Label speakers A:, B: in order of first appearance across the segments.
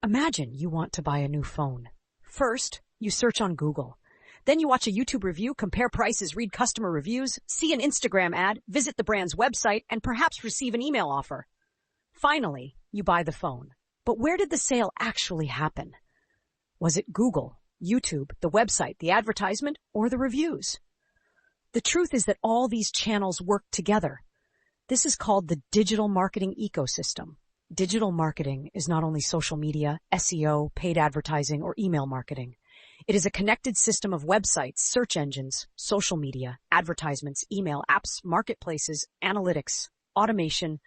A: Imagine you want to buy a new phone. First, you search on Google. Then you watch a YouTube review, compare prices, read customer reviews, see an Instagram ad, visit the brand's website, and perhaps receive an email offer. Finally, you buy the phone. But where did the sale actually happen? Was it Google, YouTube, the website, the advertisement, or the reviews? The truth is that all these channels work together. This is called the digital marketing ecosystem. Digital marketing is not only social media, SEO, paid advertising, or email marketing. It is a connected system of websites, search engines, social media, advertisements, email, apps, marketplaces, analytics, automation,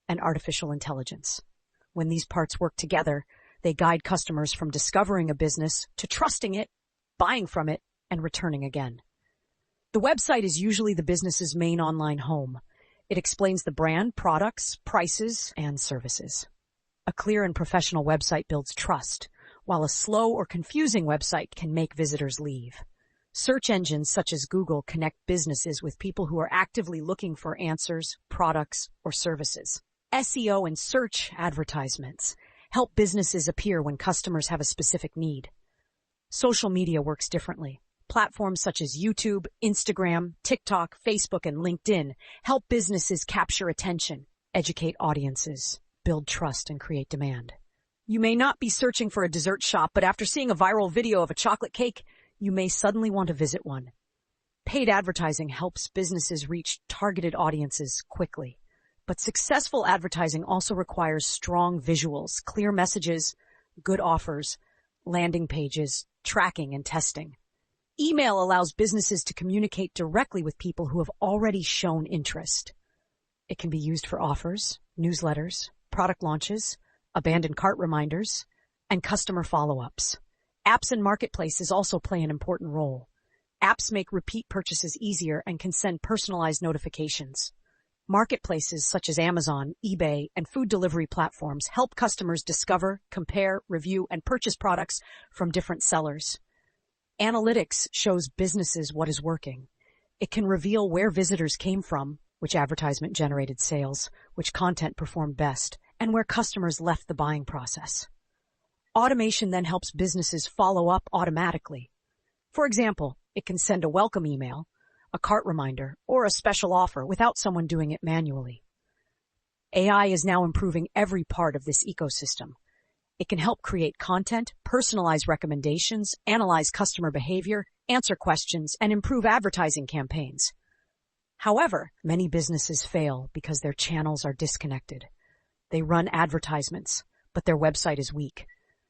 A: and artificial intelligence. When these parts work together, they guide customers from discovering a business to trusting it, buying from it, and returning again. The website is usually the business's main online home. It explains the brand, products, prices, and services. A clear and professional website builds trust, while a slow or confusing website can make visitors leave. Search engines such as Google connect businesses with people who are actively looking for answers, products, or services. SEO and search advertisements help businesses appear when customers have a specific need. Social media works differently. Platforms such as YouTube, Instagram, TikTok, Facebook, and LinkedIn help businesses capture attention, educate audiences, build trust, and create demand. You may not be searching for a dessert shop, but after seeing a viral video of a chocolate cake, you may suddenly want to visit one. Paid advertising helps businesses reach targeted audiences quickly. But successful advertising also requires strong visuals, clear messages, good offers, landing pages, tracking, and testing. Email allows businesses to communicate directly with people who have already shown interest. It can be used for offers, newsletters, product launches, abandoned cart reminders, and customer follow-ups. Apps and marketplaces also play an important role. Apps make repeat purchases easier and can send personalized notifications. Marketplaces such as Amazon, eBay, and food delivery platforms help customers discover, compare, review, and purchase products from different sellers. Analytics shows businesses what is working. It can reveal where visitors came from, which advertisement generated sales, which content performed best, and where customers left the buying process. Automation then helps businesses follow up automatically. For example, it can send a welcome email, a cart reminder, or a special offer without someone doing it manually. AI is now improving every part of this ecosystem. It can help create content, personalize recommendations, analyze customer behavior, answer questions, and improve advertising campaigns. However, many businesses fail because their channels are disconnected. They run advertisements, but their website is weak.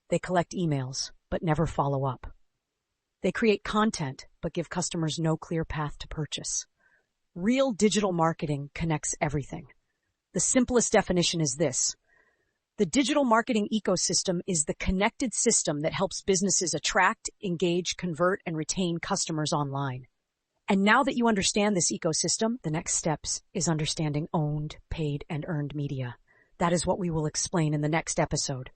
A: They collect emails, but never follow up. They create content, but give customers no clear path to purchase. Real digital marketing connects everything. The simplest definition is this. The digital marketing ecosystem is the connected system that helps businesses attract, engage, convert, and retain customers online. And now that you understand this ecosystem, the next steps is understanding owned, paid, and earned media. That is what we will explain in the next episode.